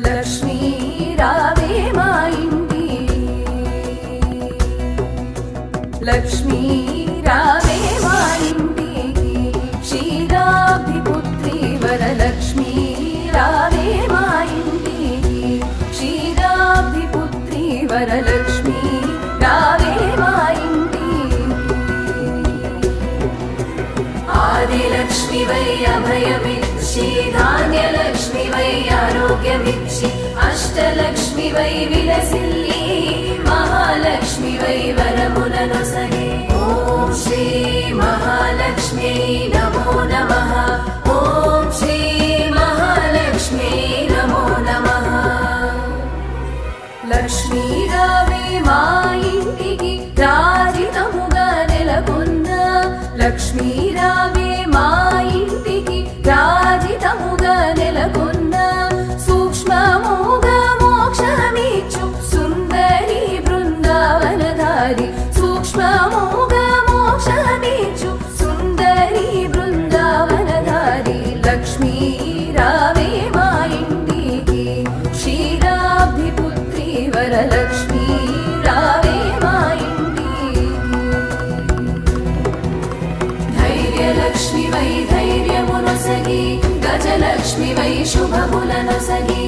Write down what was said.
లక్ష్మీ రావే మా ఇంటికి లక్ష్మీ రావే మా ఇంటికి క్షీరాబ్ధిపుత్రి వరలక్ష్మీ రావే మా ఇంటికి క్షీరాబ్ధిపుత్రి వరలక్ష్మీ రావే మా ఇంటికి ఆదిలక్ష్మి వై అభయమిచ్చి ధాన్యలక్ష్మి వై ఆరోగ్యమిచ్చి అష్టలక్ష్మి వై విలసిల్లి మహాలక్ష్మి వై వరములను సగే ఓం శ్రీ మహాలక్ష్మి నమో నమః ఓం శ్రీ మహాలక్ష్మి నమో నమః లక్ష్మీ రావే మా ఇంటికి రాజితముగా నెలకొన్న లక్ష్మీ రావే మా ఇంటికి రాజితముగా నెలకొన్న సూక్ష్మముగా మోక్షమిచ్చు సుందరి బృందావనధారి సూక్ష్మముగా మోక్షమిచ్చు సుందరి బృందావనధారి లక్ష్మీ రావే మా ఇంటికి క్షీరాబ్ధిపుత్రి వరలక్ష్మీ రావే మా ఇంటికి ధైర్యలక్ష్మి వై ధైర్యమునొసగి గజలక్ష్మి వై శుభములనొసగి